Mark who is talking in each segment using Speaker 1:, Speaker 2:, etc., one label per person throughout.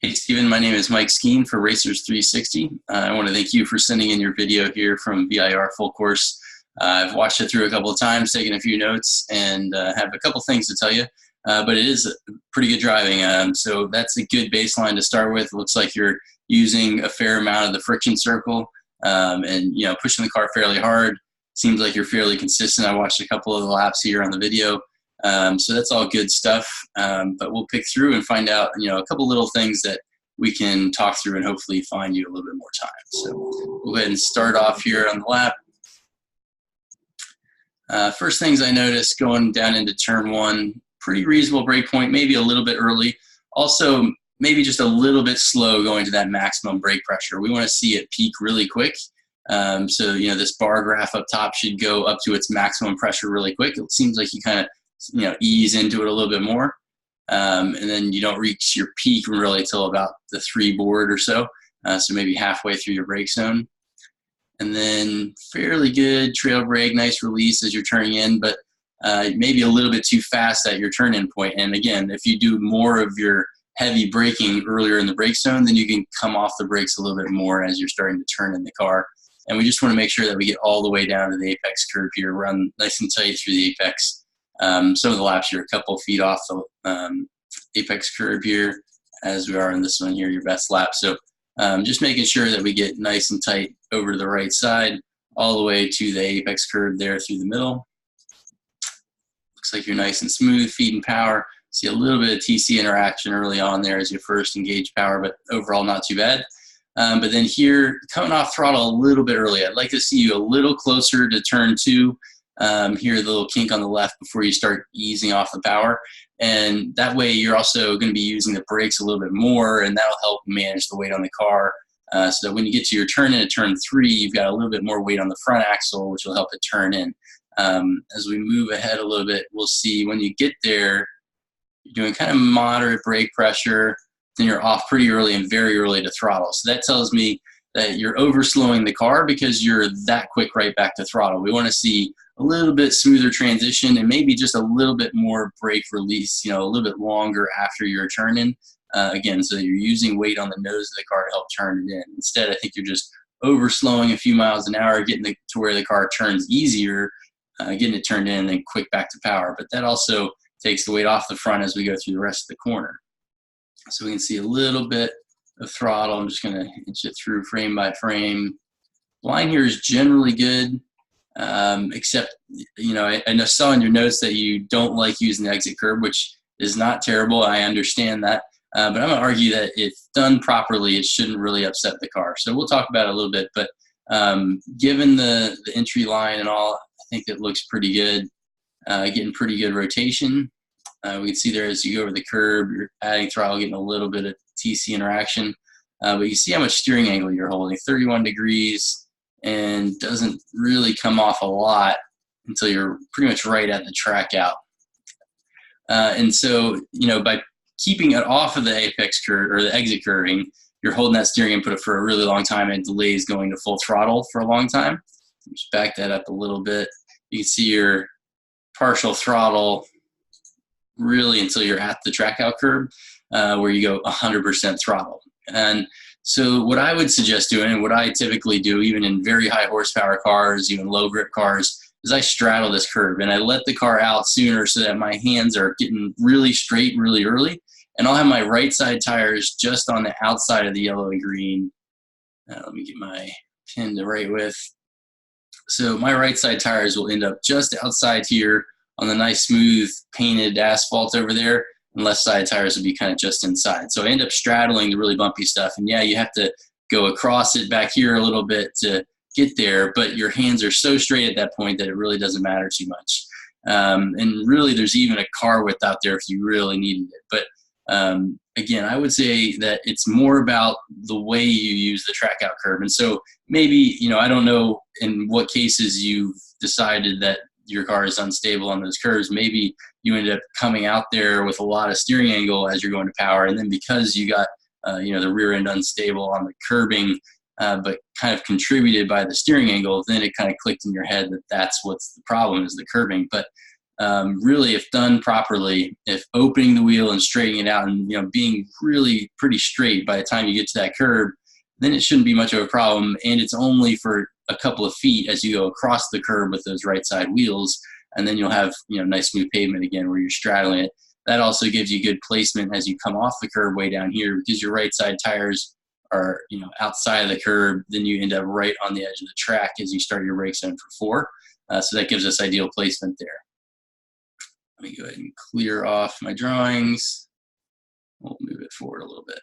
Speaker 1: Hey Steven, my name is Mike Skeen for Racers 360. I want to thank you for sending in your video here from VIR full course. I've watched it through a couple of times, taken a few notes, and have a couple things to tell you. But it is pretty good driving, so that's a good baseline to start with. It looks like you're using a fair amount of the friction circle, and pushing the car fairly hard. Seems like you're fairly consistent. I watched a couple of the laps here on the video. So that's all good stuff, but we'll pick through and find out, a couple little things that we can talk through and hopefully find you a little bit more time. So we'll go ahead and start off here on the lap. First things I noticed going down into turn one, pretty reasonable brake point, maybe a little bit early. Also, maybe just a little bit slow going to that maximum brake pressure. We want to see it peak really quick. So, this bar graph up top should go up to its maximum pressure really quick. It seems like you kind of ease into it a little bit more. And then you don't reach your peak really till about the 3 board or so. So maybe halfway through your brake zone. And then fairly good trail brake, nice release as you're turning in, but maybe a little bit too fast at your turn in point. And again, if you do more of your heavy braking earlier in the brake zone, then you can come off the brakes a little bit more as you're starting to turn in the car. And we just want to make sure that we get all the way down to the apex curve here, run nice and tight through the apex. Some of the laps you're a couple of feet off the apex curve here, as we are in this one here, your best lap. So just making sure that we get nice and tight over to the right side, all the way to the apex curve there through the middle. Looks like you're nice and smooth, feeding power. See a little bit of TC interaction early on there as you first engage power, but overall not too bad. But then here, coming off throttle a little bit early. I'd like to see you a little closer to turn 2. Here, the little kink on the left before you start easing off the power. And that way you're also going to be using the brakes a little bit more, and that'll help manage the weight on the car. So that when you get to your turn in at turn 3, you've got a little bit more weight on the front axle, which will help it turn in. As we move ahead a little bit, we'll see when you get there, you're doing kind of moderate brake pressure, then you're off pretty early and very early to throttle. So that tells me that you're overslowing the car because you're that quick right back to throttle. We want to see a little bit smoother transition and maybe just a little bit more brake release, a little bit longer after your turn in. Again, so you're using weight on the nose of the car to help turn it in. Instead, I think you're just overslowing a few miles an hour, getting to where the car turns easier, getting it turned in, and then quick back to power. But that also takes the weight off the front as we go through the rest of the corner. So we can see a little bit of throttle. I'm just going to inch it through frame by frame. Line here is generally good, except, I saw in your notes that you don't like using the exit curb, which is not terrible. I understand that. But I'm going to argue that if done properly, it shouldn't really upset the car. So we'll talk about it a little bit. But given the entry line and all, I think it looks pretty good, getting pretty good rotation. We can see there as you go over the curb, you're adding throttle, getting a little bit of TC interaction. But you see how much steering angle you're holding, 31 degrees, and doesn't really come off a lot until you're pretty much right at the track out. And so, by keeping it off of the apex curve or the exit curving, you're holding that steering input for a really long time and it delays going to full throttle for a long time. Just back that up a little bit. You can see your partial throttle really until you're at the track out curb, where you go 100% throttle. And so what I would suggest doing, and what I typically do even in very high horsepower cars, even low grip cars, is I straddle this curb and I let the car out sooner so that my hands are getting really straight really early. And I'll have my right side tires just on the outside of the yellow and green. Let me get my pin to right with. So my right side tires will end up just outside here on the nice smooth painted asphalt over there, and left side tires will be kind of just inside. So I end up straddling the really bumpy stuff, and yeah, you have to go across it back here a little bit to get there, but your hands are so straight at that point that it really doesn't matter too much. And really there's even a car width out there if you really needed it. But again, I would say that it's more about the way you use the track out curb. And so maybe, I don't know in what cases you've decided that your car is unstable on those curves. Maybe you ended up coming out there with a lot of steering angle as you're going to power. And then because you got, the rear end unstable on the curbing, but kind of contributed by the steering angle, then it kind of clicked in your head that that's what's the problem is the curbing. But really, if done properly, if opening the wheel and straightening it out and, being really pretty straight by the time you get to that curb, then it shouldn't be much of a problem. And it's only for a couple of feet as you go across the curb with those right side wheels. And then you'll have, nice smooth pavement again where you're straddling it. That also gives you good placement as you come off the curb way down here, because your right side tires are, outside of the curb. Then you end up right on the edge of the track as you start your brake zone for 4. So that gives us ideal placement there. Let me go ahead and clear off my drawings. We'll move it forward a little bit.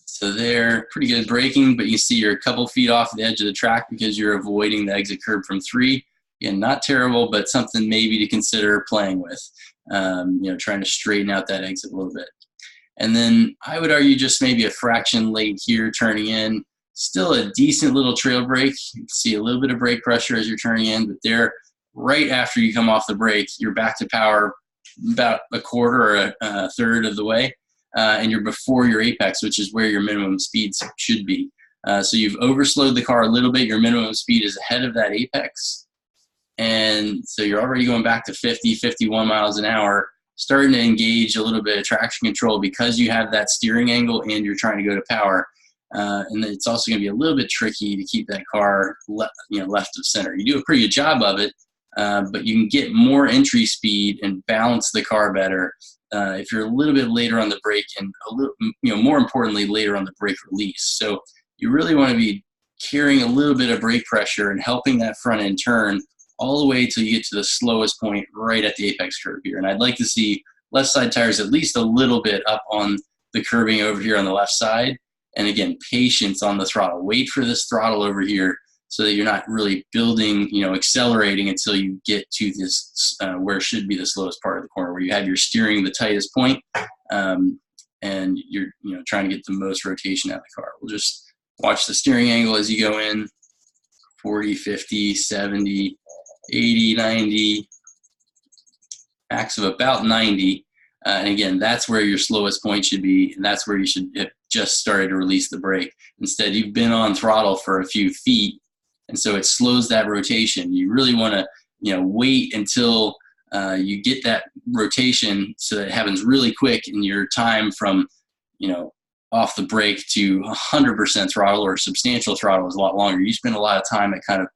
Speaker 1: So there, pretty good braking, but you see you're a couple feet off the edge of the track because you're avoiding the exit curb from 3. Again, not terrible, but something maybe to consider playing with, trying to straighten out that exit a little bit. And then I would argue just maybe a fraction late here turning in. Still a decent little trail brake. You can see a little bit of brake pressure as you're turning in, but there, right after you come off the brake, you're back to power about a quarter or a third of the way, and you're before your apex, which is where your minimum speeds should be. So you've overslowed the car a little bit. Your minimum speed is ahead of that apex. And so you're already going back to 50, 51 miles an hour, starting to engage a little bit of traction control because you have that steering angle and you're trying to go to power. And it's also going to be a little bit tricky to keep that car left of center. You do a pretty good job of it, but you can get more entry speed and balance the car better if you're a little bit later on the brake and a little, more importantly, later on the brake release. So you really want to be carrying a little bit of brake pressure and helping that front end turn all the way till you get to the slowest point right at the apex curve here. And I'd like to see left side tires at least a little bit up on the curbing over here on the left side. And again, patience on the throttle. Wait for this throttle over here so that you're not really building, accelerating until you get to this, where should be the slowest part of the corner, where you have your steering the tightest point, and you're, trying to get the most rotation out of the car. We'll just watch the steering angle as you go in, 40, 50, 70, 80, 90, max of about 90. And again, that's where your slowest point should be, and that's where you should have just started to release the brake. Instead, you've been on throttle for a few feet, and so it slows that rotation. You really want to, wait until you get that rotation so that it happens really quick, and your time from, off the brake to 100% throttle or substantial throttle is a lot longer. You spend a lot of time at kind of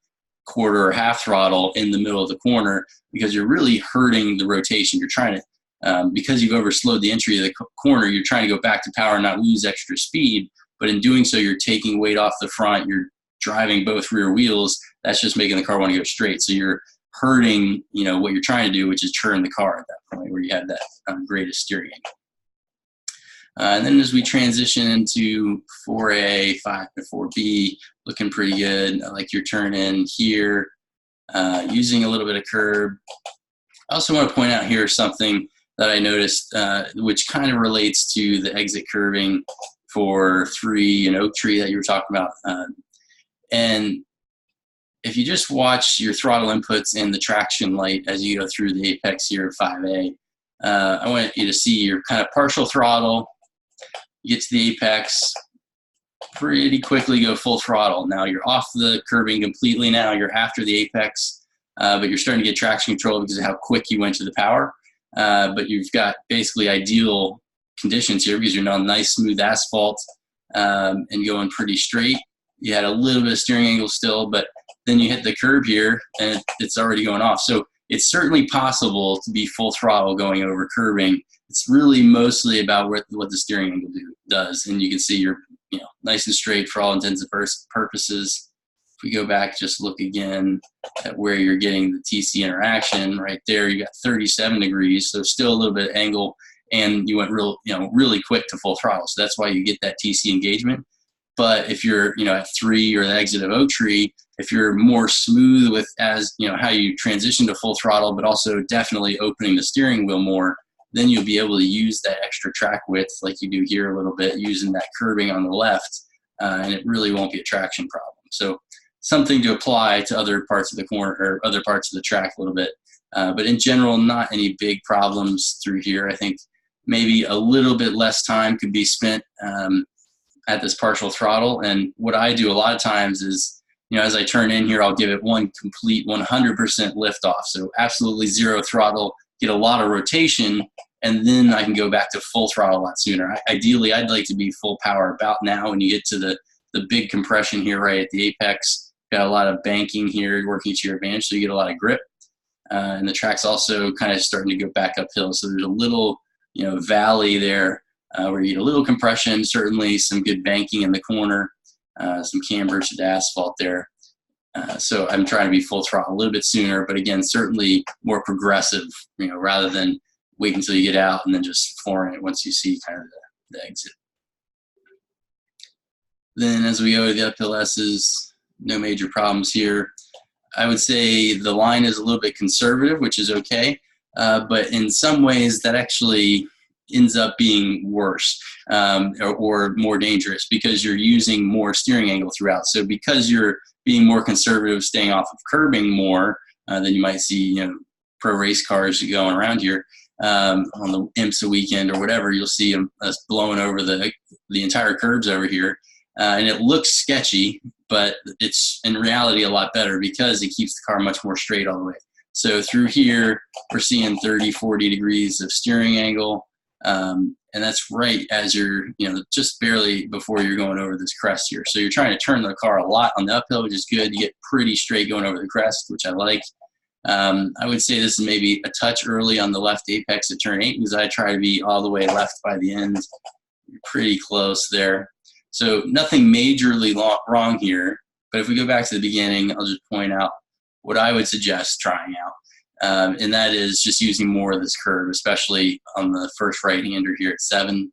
Speaker 1: quarter or half throttle in the middle of the corner because you're really hurting the rotation. You're trying to, because you've overslowed the entry of the corner, you're trying to go back to power and not lose extra speed. But in doing so, you're taking weight off the front. You're driving both rear wheels. That's just making the car want to go straight. So you're hurting, what you're trying to do, which is turn the car at that point where you have that greatest steering angle. And then as we transition into 4A, 5 to 4B, looking pretty good. I like your turn in here, using a little bit of curb. I also want to point out here something that I noticed, which kind of relates to the exit curving for 3 and Oak Tree that you were talking about. And if you just watch your throttle inputs and the traction light as you go through the apex here of 5A, I want you to see your kind of partial throttle. You get to the apex, pretty quickly go full throttle. Now you're off the curbing completely now. You're after the apex, but you're starting to get traction control because of how quick you went to the power. But you've got basically ideal conditions here because you're on nice smooth asphalt and going pretty straight. You had a little bit of steering angle still, but then you hit the curb here and it's already going off. So it's certainly possible to be full throttle going over curbing. It's really mostly about what the steering angle does. And you can see you're nice and straight for all intents and purposes. If we go back, just look again at where you're getting the TC interaction right there. You got 37 degrees, so still a little bit of angle, and you went really quick to full throttle. So that's why you get that TC engagement. But if you're at 3 or the exit of Oak Tree, if you're more smooth with how you transition to full throttle, but also definitely opening the steering wheel more, then you'll be able to use that extra track width like you do here a little bit, using that curbing on the left, and it really won't be a traction problem. So something to apply to other parts of the corner or other parts of the track a little bit. But in general, not any big problems through here. I think maybe a little bit less time could be spent at this partial throttle. And what I do a lot of times is as I turn in here, I'll give it one complete 100% lift off. So absolutely zero throttle, get a lot of rotation, and then I can go back to full throttle a lot sooner. Ideally, I'd like to be full power about now when you get to the big compression here right at the apex. Got a lot of banking here working to your advantage, so you get a lot of grip. And the track's also kind of starting to go back uphill. So there's a little, valley there where you get a little compression, certainly some good banking in the corner, some camber to the asphalt there. So I'm trying to be full throttle a little bit sooner, but again, certainly more progressive, rather than wait until you get out and then just flooring it once you see kind of the exit. Then as we go to the uphill S's, no major problems here. I would say the line is a little bit conservative, which is okay, but in some ways that actually ends up being worse or more dangerous because you're using more steering angle throughout. So because you're being more conservative, staying off of curbing more than you might see, pro race cars going around here on the IMSA weekend or whatever, you'll see us blowing over the entire curbs over here. And it looks sketchy, but it's in reality a lot better because it keeps the car much more straight all the way. So through here, we're seeing 30, 40 degrees of steering angle. And that's right as you're, just barely before you're going over this crest here. So you're trying to turn the car a lot on the uphill, which is good. You get pretty straight going over the crest, which I like. I would say this is maybe a touch early on the left apex at turn 8 because I try to be all the way left by the end. You're pretty close there. So nothing majorly wrong here, but if we go back to the beginning, I'll just point out what I would suggest trying out, and that is just using more of this curve, especially on the first right-hander here at 7.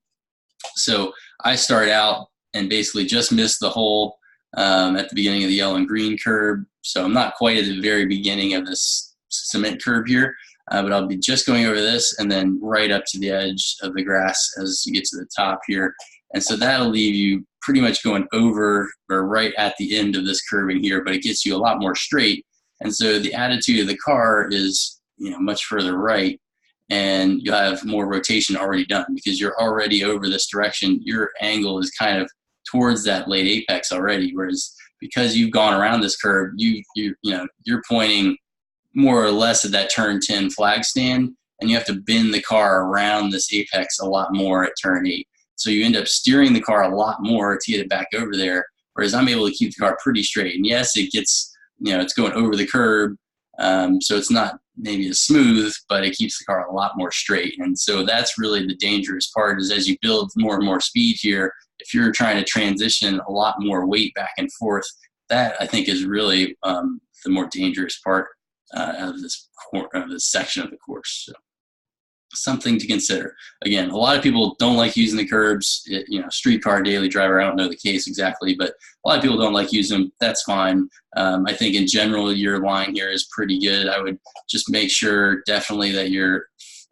Speaker 1: So I start out and basically just miss the hole at the beginning of the yellow and green curb, so I'm not quite at the very beginning of this cement curb here, but I'll be just going over this and then right up to the edge of the grass as you get to the top here. And so that'll leave you pretty much going over or right at the end of this curving here, but it gets you a lot more straight. And so the attitude of the car is, much further right, and you'll have more rotation already done because you're already over this direction. Your angle is kind of towards that late apex already, whereas because you've gone around this curve, you're pointing more or less at that turn 10 flag stand, and you have to bend the car around this apex a lot more at turn 8. So you end up steering the car a lot more to get it back over there, whereas I'm able to keep the car pretty straight. And yes, it gets, it's going over the curb, so it's not maybe as smooth, but it keeps the car a lot more straight. And so that's really the dangerous part is as you build more and more speed here, if you're trying to transition a lot more weight back and forth, that I think is really the more dangerous part of this section of the course. So something to consider. Again, a lot of people don't like using the curbs. Street car, daily driver, I don't know the case exactly, but a lot of people don't like using them. That's fine. I think in general, your line here is pretty good. I would just make sure definitely that you're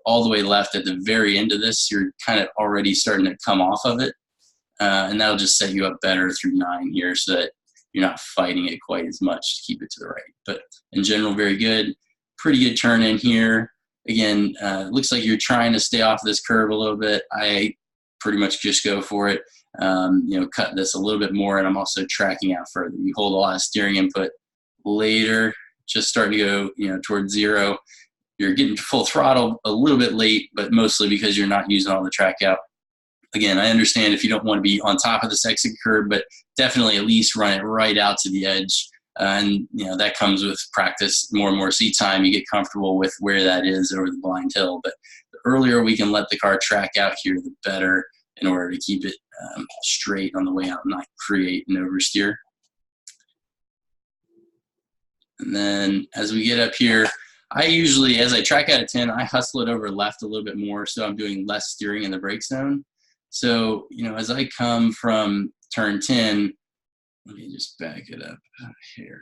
Speaker 1: all the way left at the very end of this. You're kind of already starting to come off of it. And that'll just set you up better through 9 here so that you're not fighting it quite as much to keep it to the right. But in general, very good. Pretty good turn in here. Again, it looks like you're trying to stay off this curve a little bit. I pretty much just go for it, cut this a little bit more, and I'm also tracking out further. You hold a lot of steering input later, just starting to go, towards 0. You're getting full throttle a little bit late, but mostly because you're not using all the track out. Again, I understand if you don't want to be on top of this exit curve, but definitely at least run it right out to the edge. And that comes with practice, more and more seat time. You get comfortable with where that is over the blind hill. But the earlier we can let the car track out here, the better in order to keep it straight on the way out and not create an oversteer. And then as we get up here, I usually, as I track out of 10, I hustle it over left a little bit more so I'm doing less steering in the brake zone. So, as I come from turn 10, let me just back it up here.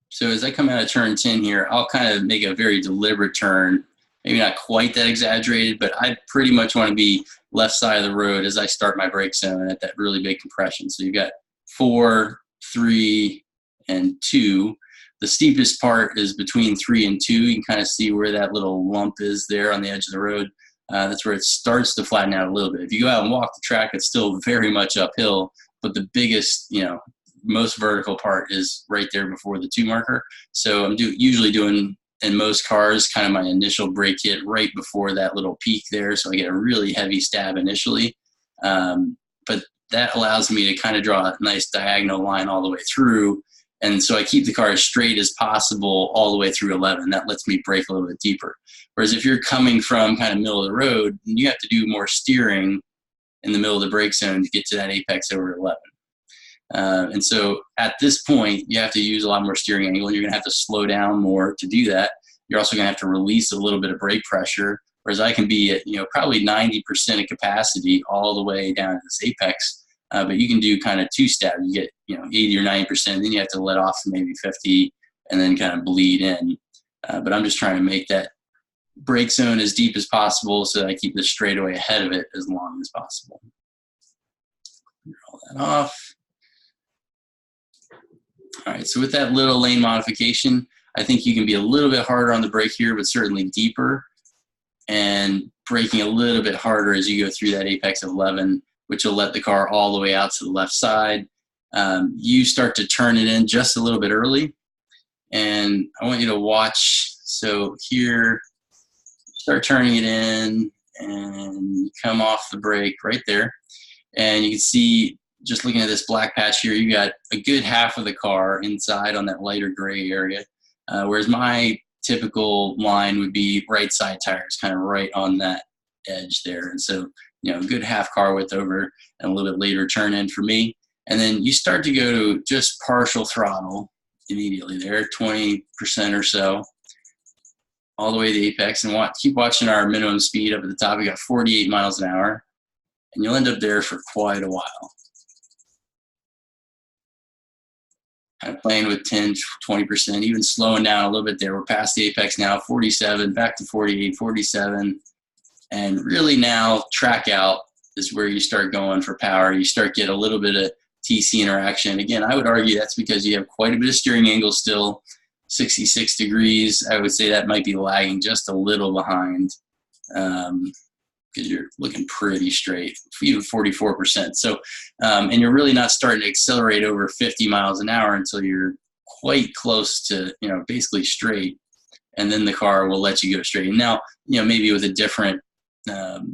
Speaker 1: So as I come out of turn 10 here, I'll kind of make a very deliberate turn, maybe not quite that exaggerated, but I pretty much want to be left side of the road as I start my brake zone at that really big compression. So you've got 4, 3, and 2. the steepest part is between 3 and 2. You can kind of see where that little lump is there on the edge of the road. That's where it starts to flatten out a little bit. If you go out and walk the track, it's still very much uphill, but the biggest, most vertical part is right there before the 2 marker. So I'm usually doing, in most cars, kind of my initial brake hit right before that little peak there, so I get a really heavy stab initially. But that allows me to kind of draw a nice diagonal line all the way through, and so I keep the car as straight as possible all the way through 11. That lets me brake a little bit deeper. Whereas if you're coming from kind of middle of the road, you have to do more steering in the middle of the brake zone to get to that apex over 11. And so at this point, you have to use a lot more steering angle, and you're going to have to slow down more to do that. You're also going to have to release a little bit of brake pressure, whereas I can be at, probably 90% of capacity all the way down to this apex. But you can do kind of 2 stab. You get, 80 or 90%, then you have to let off to maybe 50 and then kind of bleed in. But I'm just trying to make that brake zone as deep as possible so that I keep the straightaway ahead of it as long as possible. Roll that off. All right, so with that little lane modification, I think you can be a little bit harder on the brake here, but certainly deeper, and braking a little bit harder as you go through that apex of 11, which will let the car all the way out to the left side. You start to turn it in just a little bit early, and I want you to watch. So here, start turning it in, and you come off the brake right there, and you can see, just looking at this black patch here, you got a good half of the car inside on that lighter gray area, whereas my typical line would be right side tires, kind of right on that edge there. And so, a good half car width over and a little bit later turn in for me. And then you start to go to just partial throttle immediately there, 20% or so, all the way to the apex. And keep watching our minimum speed up at the top. We got 48 miles an hour, and you'll end up there for quite a while. Kind of playing with 10, 20%, even slowing down a little bit there. We're past the apex now, 47, back to 48, 47. And really now, track out is where you start going for power. You start get a little bit of TC interaction. Again, I would argue that's because you have quite a bit of steering angle still, 66 degrees. I would say that might be lagging just a little behind because you're looking pretty straight, even 44%. So, and you're really not starting to accelerate over 50 miles an hour until you're quite close to, basically straight. And then the car will let you go straight. And now, maybe with a different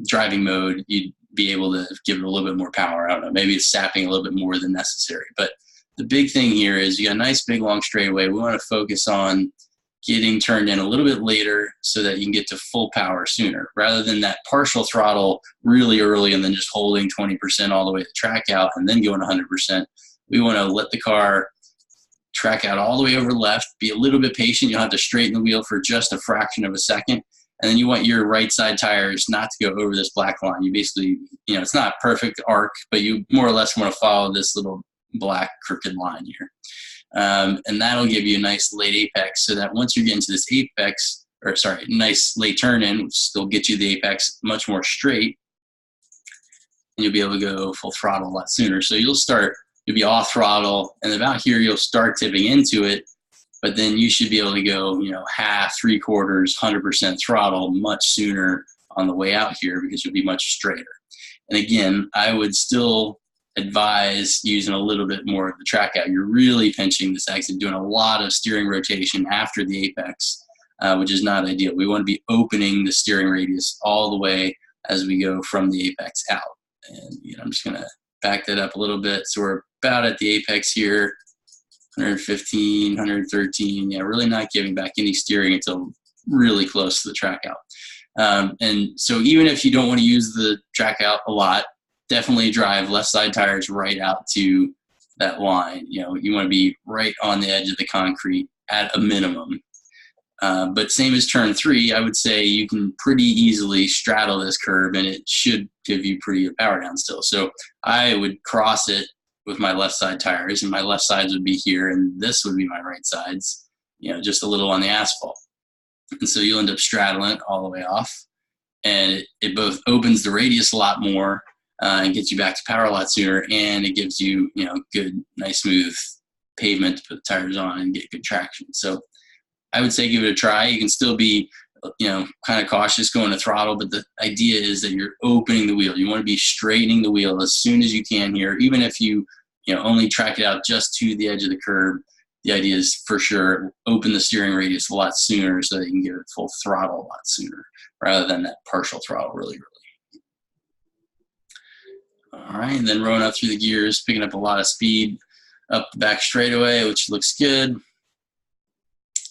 Speaker 1: driving mode, you'd be able to give it a little bit more power. I don't know, maybe it's sapping a little bit more than necessary. But the big thing here is you got a nice big long straightaway. We want to focus on getting turned in a little bit later so that you can get to full power sooner, rather than that partial throttle really early and then just holding 20% all the way to track out and then going 100%. We want to let the car track out all the way over left, be a little bit patient. You'll have to straighten the wheel for just a fraction of a second. And then you want your right side tires not to go over this black line. You basically, it's not a perfect arc, but you more or less want to follow this little black crooked line here. And that'll give you a nice late apex, so that once you get into this apex, nice late turn in, which will get you the apex much more straight, and you'll be able to go full throttle a lot sooner. So you'll be off throttle, and about here you'll start tipping into it, but then you should be able to go, half, 3/4, 100% throttle much sooner on the way out here, because you'll be much straighter. And again, I would still advise using a little bit more of the track out. You're really pinching this exit, doing a lot of steering rotation after the apex, which is not ideal. We want to be opening the steering radius all the way as we go from the apex out. And I'm just going to back that up a little bit. So we're about at the apex here, 115, 113. Really not giving back any steering until really close to the track out. And so even if you don't want to use the track out a lot, definitely drive left side tires right out to that line. You want to be right on the edge of the concrete at a minimum. But same as turn 3, I would say you can pretty easily straddle this curb, and it should give you pretty good power down still. So I would cross it with my left side tires, and my left sides would be here, and this would be my right sides, just a little on the asphalt. And so you'll end up straddling it all the way off, and it both opens the radius a lot more, and gets you back to power a lot sooner, and it gives you, good, nice, smooth pavement to put the tires on and get good traction. So I would say give it a try. You can still be, kind of cautious going to throttle, but the idea is that you're opening the wheel. You want to be straightening the wheel as soon as you can here, even if you only track it out just to the edge of the curb. The idea is for sure open the steering radius a lot sooner so that you can give it full throttle a lot sooner rather than that partial throttle really early. All right, and then rolling up through the gears, picking up a lot of speed up the back straightaway, which looks good.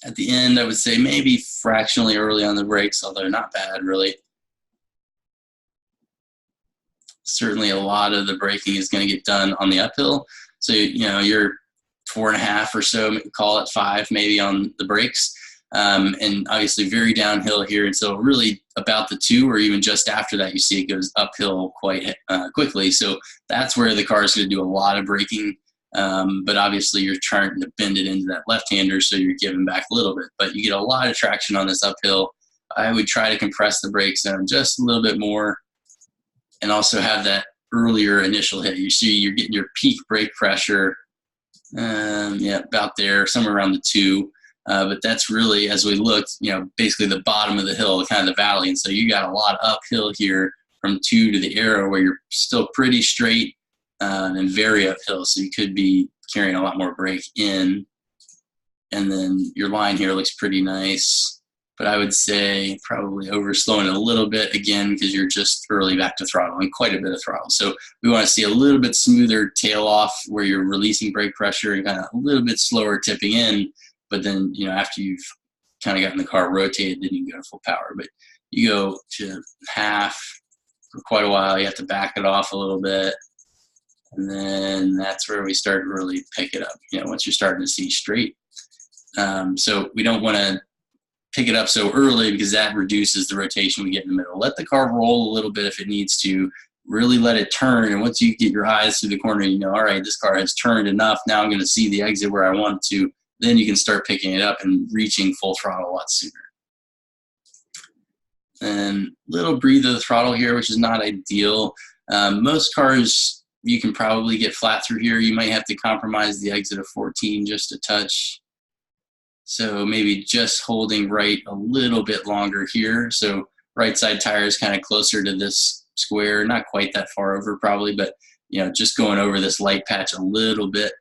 Speaker 1: At the end, I would say maybe fractionally early on the brakes, although not bad really. Certainly a lot of the braking is going to get done on the uphill. So, you're 4.5 or so, call it 5 maybe on the brakes. And obviously very downhill here. And so really about the 2 or even just after that, you see it goes uphill quite quickly. So that's where the car is going to do a lot of braking. But obviously you're trying to bend it into that left-hander, so you're giving back a little bit. But you get a lot of traction on this uphill. I would try to compress the brakes down just a little bit more and also have that earlier initial hit. You see you're getting your peak brake pressure, about there, somewhere around the 2. But that's really, as we looked, basically the bottom of the hill, kind of the valley. And so you got a lot of uphill here from 2 to the arrow where you're still pretty straight and very uphill. So you could be carrying a lot more brake in. And then your line here looks pretty nice. But I would say probably overslowing it a little bit again because you're just early back to throttle and quite a bit of throttle. So we want to see a little bit smoother tail off where you're releasing brake pressure and kind of a little bit slower tipping in. But then, after you've kind of gotten the car rotated, then you can go to full power. But you go to half for quite a while. You have to back it off a little bit. And then that's where we start to really pick it up, once you're starting to see straight. So we don't want to pick it up so early because that reduces the rotation we get in the middle. Let the car roll a little bit if it needs to. Really let it turn. And once you get your eyes through the corner, all right, this car has turned enough. Now I'm going to see the exit where I want it to. Then you can start picking it up and reaching full throttle a lot sooner. And little breathe of the throttle here, which is not ideal. Most cars, you can probably get flat through here. You might have to compromise the exit of 14 just a touch. So maybe just holding right a little bit longer here. So right side tire is kind of closer to this square, not quite that far over probably, but just going over this light patch a little bit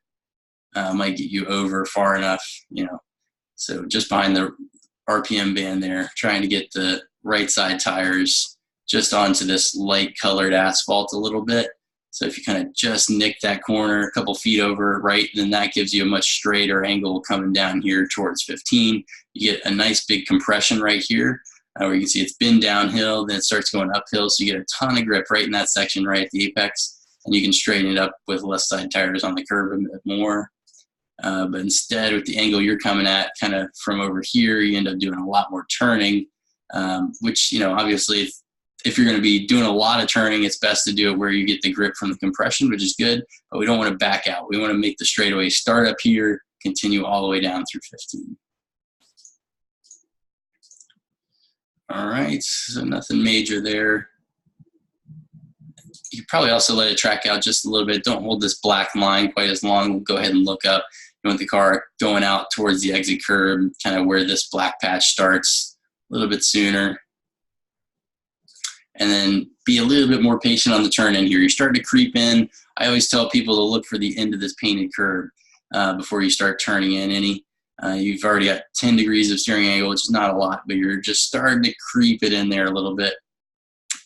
Speaker 1: might get you over far enough, So just behind the RPM band there, trying to get the right side tires just onto this light colored asphalt a little bit. So if you kind of just nick that corner a couple feet over, right, then that gives you a much straighter angle coming down here towards 15. You get a nice big compression right here where you can see it's been downhill, then it starts going uphill. So you get a ton of grip right in that section right at the apex, and you can straighten it up with left side tires on the curb a bit more. But instead, with the angle you're coming at kind of from over here, you end up doing a lot more turning, which, obviously, if you're going to be doing a lot of turning, it's best to do it where you get the grip from the compression, which is good, but we don't want to back out. We want to make the straightaway start up here, continue all the way down through 15. All right, so nothing major there. You probably also let it track out just a little bit. Don't hold this black line quite as long. Go ahead and look up. You want the car going out towards the exit curb, kind of where this black patch starts, a little bit sooner. And then be a little bit more patient on the turn in here. You're starting to creep in. I always tell people to look for the end of this painted curb before you start turning in any. You've already got 10 degrees of steering angle, which is not a lot, but you're just starting to creep it in there a little bit.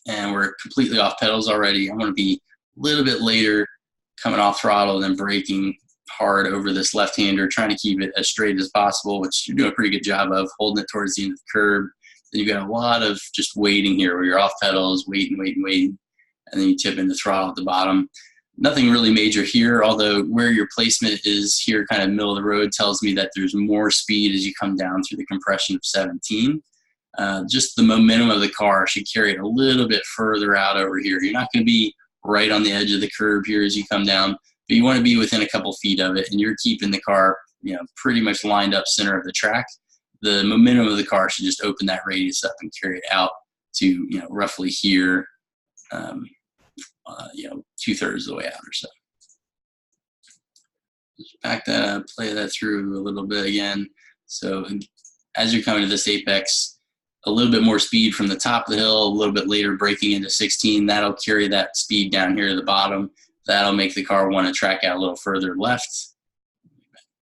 Speaker 1: And we're completely off pedals already. I want to be a little bit later coming off throttle and then braking hard over this left-hander, trying to keep it as straight as possible, which you're doing a pretty good job of, holding it towards the end of the curb. Then you've got a lot of just waiting here where you're off pedals, waiting, and then you tip into throttle at the bottom. Nothing really major here, although where your placement is here, kind of middle of the road, tells me that there's more speed as you come down through the compression of 17. Just the momentum of the car should carry it a little bit further out over here. You're not going to be right on the edge of the curb here as you come down, but you want to be within a couple feet of it, and you're keeping the car, pretty much lined up center of the track. The momentum of the car should just open that radius up and carry it out to, roughly here, 2/3 of the way out or so. Back that up, play that through a little bit again. So as you're coming to this apex, a little bit more speed from the top of the hill, a little bit later braking into 16, that'll carry that speed down here to the bottom. That'll make the car want to track out a little further left,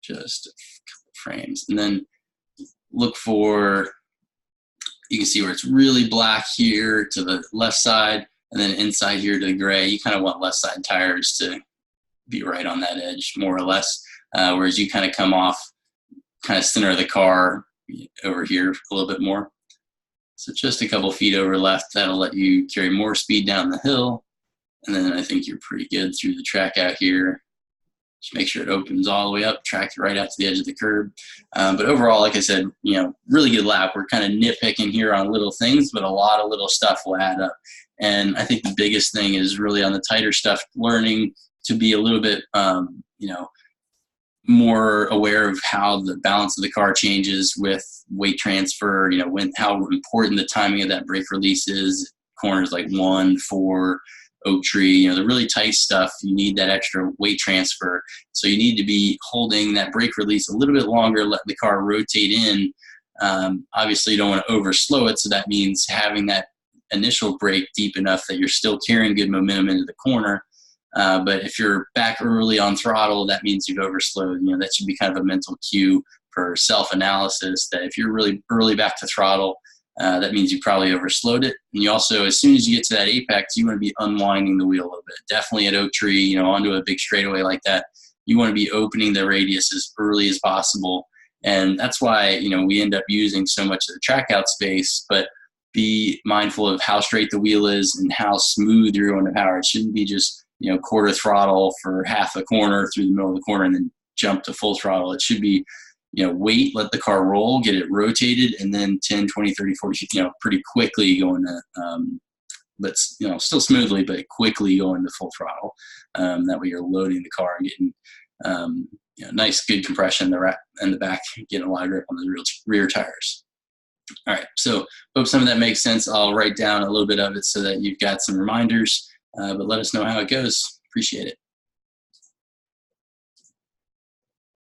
Speaker 1: just a couple frames. And then look for, you can see where it's really black here to the left side, and then inside here to the gray. You kind of want left side tires to be right on that edge, more or less, whereas you kind of come off kind of center of the car over here a little bit more. So just a couple feet over left, that'll let you carry more speed down the hill. And then I think you're pretty good through the track out here. Just make sure it opens all the way up, track right out to the edge of the curb. But overall, like I said, you know, really good lap. We're kind of nitpicking here on little things, but a lot of little stuff will add up. And I think the biggest thing is really on the tighter stuff, learning to be a little bit, you know, more aware of how the balance of the car changes with weight transfer, you know, how important the timing of that brake release is. Corners like 1, 4, Oak Tree, you know, the really tight stuff, you need that extra weight transfer. So you need to be holding that brake release a little bit longer, let the car rotate in. Obviously, you don't want to overslow it, so that means having that initial brake deep enough that you're still carrying good momentum into the corner. But if you're back early on throttle, that means you've overslowed. You know, that should be kind of a mental cue for self-analysis, that if you're really early back to throttle, that means you probably overslowed it. And you also, as soon as you get to that apex, you want to be unwinding the wheel a little bit. Definitely at Oak Tree, you know, onto a big straightaway like that, you want to be opening the radius as early as possible. And that's why, you know, we end up using so much of the track out space, but be mindful of how straight the wheel is and how smooth you're going to power. It shouldn't be just, you know, quarter throttle for half a corner through the middle of the corner and then jump to full throttle. It should be, you know, wait, let the car roll, get it rotated, and then 10, 20, 30, 40, you know, pretty quickly going to, but, you know, still smoothly, but quickly going to full throttle. That way you're loading the car and getting, you know, nice, good compression in the back, getting a lot of grip on the rear tires. All right, so hope some of that makes sense. I'll write down a little bit of it so that you've got some reminders, but let us know how it goes. Appreciate it.